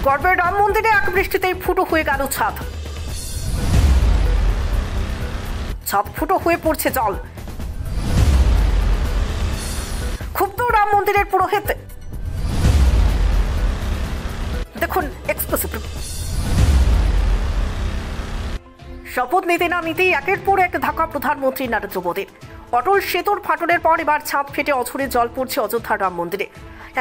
গর্বের রাম মন্দিরে এক বৃষ্টিতেই ফুটো হয়ে গেল ছাদ। ছাদ ফুটো হয়ে পড়ছে জল। ক্ষুব্ধ রাম মন্দিরের পুরোহিত। দেখুন এক্সক্লুসিভ। শপথ নিতে না নিতেই একের পর এক ধাক্কা প্রধানমন্ত্রী নরেন্দ্র মোদীর। অটল সেতুর ফাটলের পর এবার ছাদ ফেটে অঝরে জল পড়ছে অযোধ্যার রাম মন্দিরে।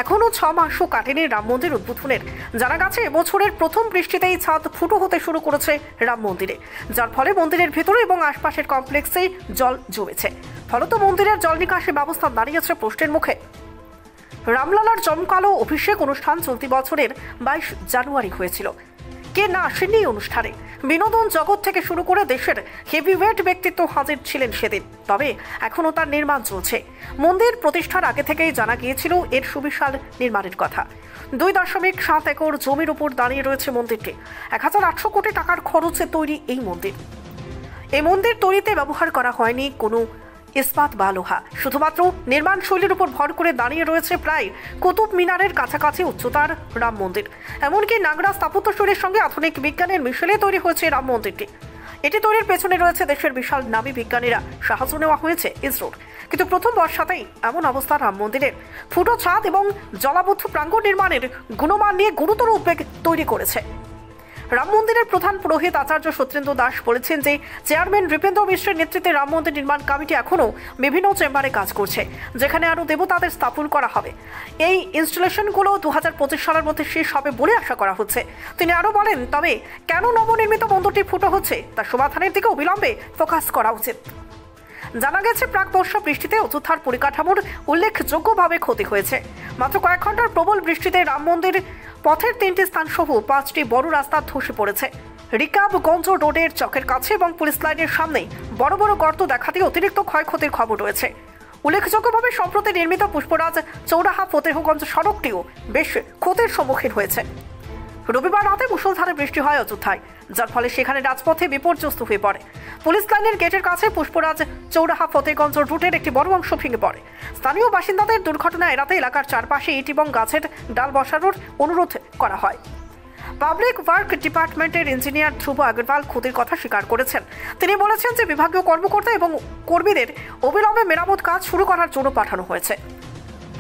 এখনো 6 মাসও কাটেনি রাম মন্দির উদ্বোধনের। জানা গেছে এবছরের প্রথম বৃষ্টিতেই ছাদ ফুটো হতে শুরু করেছে রাম মন্দিরে, যার ফলে মন্দিরের ভেতরে এবং আশপাশের কমপ্লেক্সে জল জমেছে। ফলত মন্দিরের জল নিকাশি ব্যবস্থা দাঁড়িয়েছে প্রশ্নের মুখে। রামলালার জমকালো অভিষেক অনুষ্ঠান চলতি বছরের 22 জানুয়ারি হয়েছিল। কে না আসেননি অনুষ্ঠানে? বিনোদন জগৎ থেকে শুরু করে দেশের হেভিওয়েট ব্যক্তিত্ব হাজির ছিলেন সেদিন। তবে এখনও তার নির্মাণ চলছে। মন্দির প্রতিষ্ঠার আগে থেকেই জানা গিয়েছিল এর সুবিশাল নির্মাণের কথা। 2.7 একর জমির উপর দাঁড়িয়ে রয়েছে মন্দিরটি। 1800 কোটি টাকার খরচে তৈরি এই মন্দির। এই মন্দির তৈরিতে ব্যবহার করা হয়নি কোনো ইস্পাত বা লোহা। শুধুমাত্র নির্মাণ শৈলীর উপর ভর করে দাঁড়িয়ে রয়েছে প্রায় কুতুব মিনারের কাছাকাছি উচ্চতার রাম মন্দির। এমনকি নাগরা স্থাপত্য শৈলীর সঙ্গে আধুনিক বিজ্ঞানের মিশেলে তৈরি হয়েছে রাম মন্দিরটি। এটি তৈরির পেছনে রয়েছে দেশের বিশাল নামী বিজ্ঞানীরা। সাহায্য নেওয়া হয়েছে ইসরোর। কিন্তু প্রথম বর্ষাতেই এমন অবস্থা রাম মন্দিরের। ফুটো ছাদ এবং জলাবদ্ধ প্রাঙ্গণ নির্মাণের গুণমান নিয়ে গুরুতর উদ্বেগ তৈরি করেছে। রাম মন্দিরের প্রধান পুরোহিত আচার্য সত্যেন্দ্র দাস বলেছেন যে চেয়ারম্যান নৃপেন্দ্র মিশ্রের নেতৃত্বে রাম মন্দির নির্মাণ কমিটি এখনও বিভিন্ন চেম্বারে কাজ করছে, যেখানে আরও দেবতাদের স্থাপন করা হবে। এই ইনস্টলেশনগুলো 2025 সালের মধ্যে শেষ হবে বলে আশা করা হচ্ছে। তিনি আরও বলেন, তবে কেন নবনির্মিত মন্দিরটি ফুটো হচ্ছে তার সমাধানের দিকে অবিলম্বে ফোকাস করা উচিত। জানা গেছে প্রাক বর্ষা বৃষ্টিতে অযোধ্যার পরিকাঠামোর উল্লেখযোগ্যভাবে ক্ষতি হয়েছে। মাত্র কয়েক ঘন্টার প্রবল বৃষ্টিতে রাম মন্দির পথের 3টি স্থান সহ 5টি বড় রাস্তা ধসে পড়েছে। রিকাবগঞ্জ রোডের চকের কাছে এবং পুলিশ লাইনের সামনে বড় বড় গর্ত দেখাতে অতিরিক্ত ক্ষয়ক্ষতির খবর রয়েছে। উল্লেখযোগ্যভাবে সম্প্রতি নির্মিত পুষ্পরাজ চৌরাহা ফতেহগঞ্জ সড়কটিও বেশ ক্ষতির সম্মুখীন হয়েছে। রবিবার রাতে মুষলধারে বৃষ্টি হয় অযোধ্যায়, যার ফলে সেখানে রাজপথে বিপর্যস্ত হয়ে পড়ে। পুলিশ লাইনের গেটের কাছে পুষ্পরাজ চৌরাহা ফতেহগঞ্জ রুটের একটি বড় অংশ ভেঙে পড়ে। স্থানীয় বাসিন্দাদের দুর্ঘটনা এড়াতে এলাকার চারপাশে ইট এবং গাছের ডাল বসানোর অনুরোধ করা হয়। পাবলিক ওয়ার্ক ডিপার্টমেন্টের ইঞ্জিনিয়ার ধ্রুব আগরওয়াল ক্ষতির কথা স্বীকার করেছেন। তিনি বলেছেন যে বিভাগীয় কর্মকর্তা এবং কর্মীদের অবিলম্বে মেরামত কাজ শুরু করার জন্য পাঠানো হয়েছে।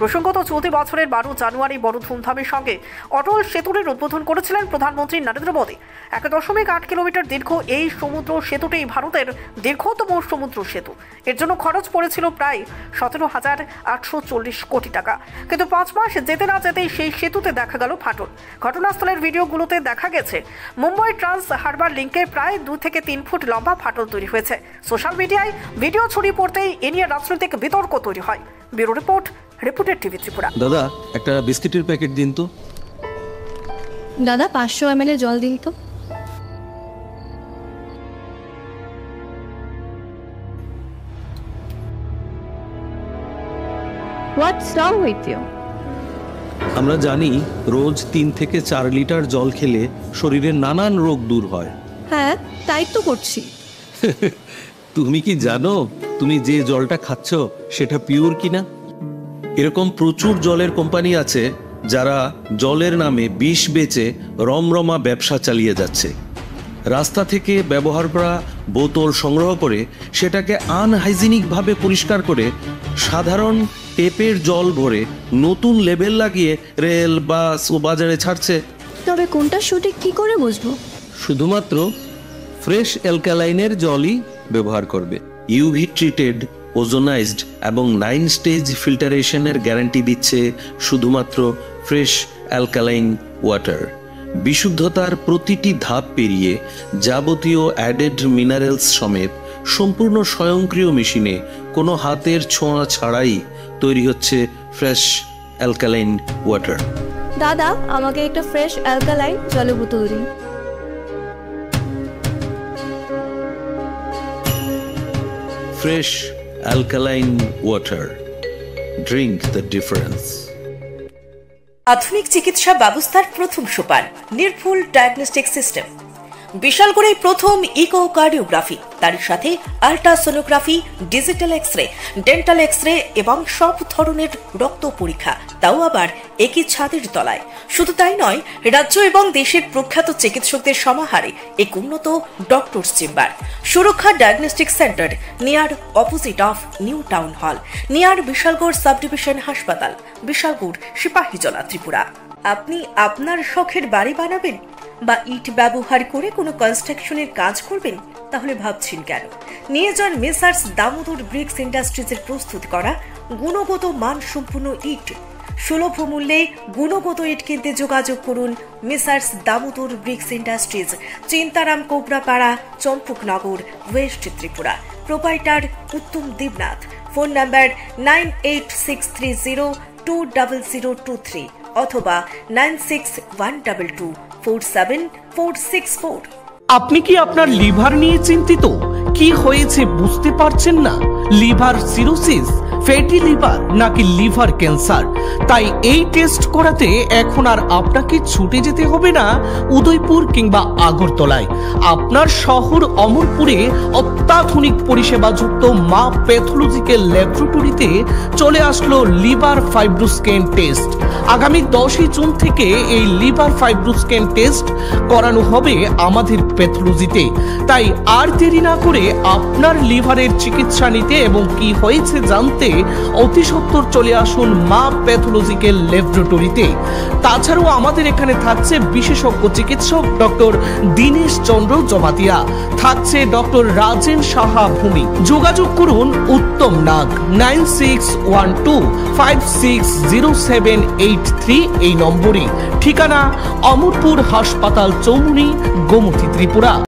প্রসঙ্গত চলতি বছরের 12 জানুয়ারি বড় ধুমধামের সঙ্গে অটল সেতুর উদ্বোধন করেছিলেন প্রধানমন্ত্রী নরেন্দ্র মোদী। 1.8 কিলোমিটার দীর্ঘ এই সমুদ্র সেতুটি ভারতের দীর্ঘতম সমুদ্র সেতু। এর জন্য খরচ পড়েছিল প্রায় 17,840 কোটি টাকা। কিন্তু 5 মাস যেতে না যেতেই সেই সেতুতে দেখা গেল ফাটল। ঘটনাস্থলের ভিডিওগুলোতে দেখা গেছে মুম্বাই ট্রান্স হারবার লিঙ্কে প্রায় 2 থেকে 3 ফুট লম্বা ফাটল তৈরি হয়েছে। সোশ্যাল মিডিয়ায় ভিডিও ছড়িয়ে পড়তেই এ নিয়ে রাজনৈতিক বিতর্ক তৈরি হয়। Bureau report, reporter TV Tripura. দাদা একটা বিস্কিটের প্যাকেট দিন তো। দাদা 500 ml জল দিন তো। What's wrong with you? আমরা জানি রোজ 3 থেকে 4 লিটার জল খেলে শরীরের নানান রোগ দূর হয়। হ্যাঁ, তাই তো করছি। তুমি কি জানো তুমি যে জলটা খাচ্ছ সেটা পিওর কিনা? এরকম প্রচুর জলের কোম্পানি আছে যারা জলের নামে বিষ বেচে রমরমা ব্যবসা চালিয়ে যাচ্ছে। রাস্তা থেকে ব্যবহার করা বোতল সংগ্রহ করে সেটাকে আনহাইজিনিকভাবে পরিষ্কার করে সাধারণ টেপের জল ভরে নতুন লেবেল লাগিয়ে রেল বাস ও বাজারে ছাড়ছে। তবে কোনটা সঠিক কি করে বুঝবো? শুধুমাত্র ফ্রেশ অ্যালকালাইনের জলই ব্যবহার করবে। ইউভি ট্রিটেড, ওজোনাইজড এবং 9 স্টেজ ফিল্টারেশনের গ্যারান্টি দিচ্ছে শুধুমাত্র ফ্রেশ অ্যালকালাইন ওয়াটার। বিশুদ্ধতার প্রতিটি ধাপ পেরিয়ে যাবতীয় অ্যাডেড মিনারেলস সমেত সম্পূর্ণ স্বয়ংক্রিয় মেশিনে কোনো হাতের ছোঁয়া ছাড়াই তৈরি হচ্ছে ফ্রেশ অ্যালকালাইন ওয়াটার। দাদা আমাকে একটা ফ্রেশ অ্যালকালাইন জলের বোতল দিন। Fresh alkaline water, drink the difference. আধুনিক চিকিৎসা ব্যবস্থার প্রথম সোপান নির্ভুল ডায়াগনস্টিক সিস্টেম। বিশালগড়ে প্রথম ইকোকার্ডিওগ্রাফি, তার সাথে ultrasonography, digital x-ray, dental x-ray এবং সব ধরনের রক্ত পরীক্ষা, তাও আবার একই ছাদের তলায়। শুধু তাই নয়, রাজ্য এবং দেশের প্রখ্যাত চিকিৎসকদের সমাহারে এক উন্নত ডক্টরস চেম্বার। সুরক্ষা diagnostic centre, near opposite of new town hall, near Bishalgarh sub division হাসপাতাল, বিশালগড়, সিপাহীজলা, ত্রিপুরা। আপনি আপনার শখের বাড়ি বানাবেন বা ইট ব্যবহার করে কোনো কনস্ট্রাকশনের কাজ করবেন? তাহলে ভাবছেন কেন? নিয়ে যান মেসার্স দামোদর ব্রিক্স ইন্ডাস্ট্রিজের প্রস্তুত করা গুণগত মানসম্পন্ন ইট। সুলভ মূল্যে গুণগত ইট কিনতে যোগাযোগ করুন Messrs Damodar bricks industries, Chintaram Kobrapara, Champaknagar, west Tripura. Proprietor Uttam Debnath. Phone number 9863020023 অথবা 9612247464। আপনি কি আপনার লিভার নিয়ে চিন্তিত? কি হয়েছে বুঝতে পারছেন না? লিভার সিরোসিস, ফ্যাটি লিভার নাকি লিভার ক্যান্সার? তাই এই টেস্ট করাতে এখন আর আপনাকে ছুটে যেতে হবে না উদয়পুর কিংবা আগরতলায়। আপনার শহর অমরপুরে অত্যাধুনিক পরিষেবাযুক্ত মা প্যাথোলজিক্যাল ল্যাবরেটরিতে চলে আসলো লিভার ফাইব্রোস্ক্যান টেস্ট। আগামী 10 জুন থেকে এই লিভার ফাইব্রোস্ক্যান টেস্ট করানো হবে আমাদের প্যাথোলজিতে। তাই আর দেরি না করে আপনার লিভারের চিকিৎসা নিতে এবং কি হয়েছে জানতে অতি সত্বর চলে আসুন মা প্যাথোলজিক্যাল ল্যাবরেটরিতে। তাছাড়াও আমাদের এখানে থাকছে বিশেষজ্ঞ চিকিৎসক ডক্টর দীনেশ চন্দ্র জমাতিয়া, থাকছে ডক্টর রাজেন সাহা ভূমি। যোগাযোগ করুন উত্তম নাগ 9612560783 এই নম্বরে। ঠিকানা অমরপুর হাসপাতাল চৌমুনি, গোমতী, ত্রিপুরা।